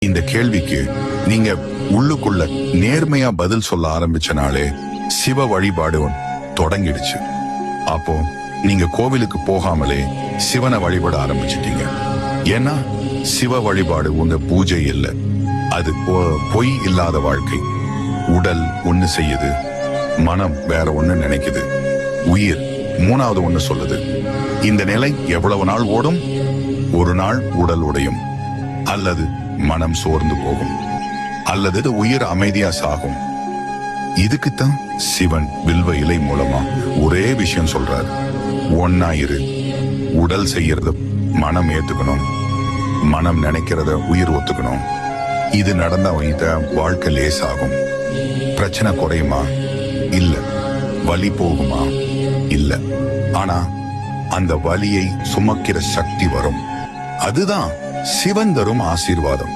இந்த கேள்விக்கு நீங்க உள்ளுக்குள்ள நேர்மையா பதில் சொல்ல ஆரம்பிச்சனாலே சிவ வழிபாடு தொடங்கிடுச்சு. அப்போ நீங்க கோவிலுக்கு போகாமலே சிவனை வழிபட ஆரம்பிச்சிட்டீங்க. ஏன்னா சிவ வழிபாடு உங்க பூஜை இல்லை, அது பொய் இல்லாத வாழ்க்கை. உடல் ஒண்ணு செய்யுது, மனம் வேற ஒண்ணு நினைக்குது, உயிர் மூணாவது ஒண்ணு சொல்லுது. இந்த நிலை எவ்வளவு நாள் ஓடும்? ஒரு நாள் உடல் உடையும், அல்லது மனம் சோர்ந்து போகும், அல்லது உயிர் அமைதியா சாகும். இதுக்குத்தான் சிவன் வில்வ இலை மூலமா ஒரே விஷயம் சொல்றாரு: ஒன்னாயிரு. உடல் செய்யறத மனம் ஏத்துக்கணும், மனம் நினைக்கிறத உயிர் ஒத்துக்கணும். இது நடந்தா வைத்த வாழ்க்கை லேசாகும். பிரச்சனை குறையுமா? இல்ல. வலி போகுமா? இல்ல. ஆனா அந்த வலியை சுமக்கிற சக்தி வரும். அதுதான் சிவன் தரும் ஆசீர்வாதம்.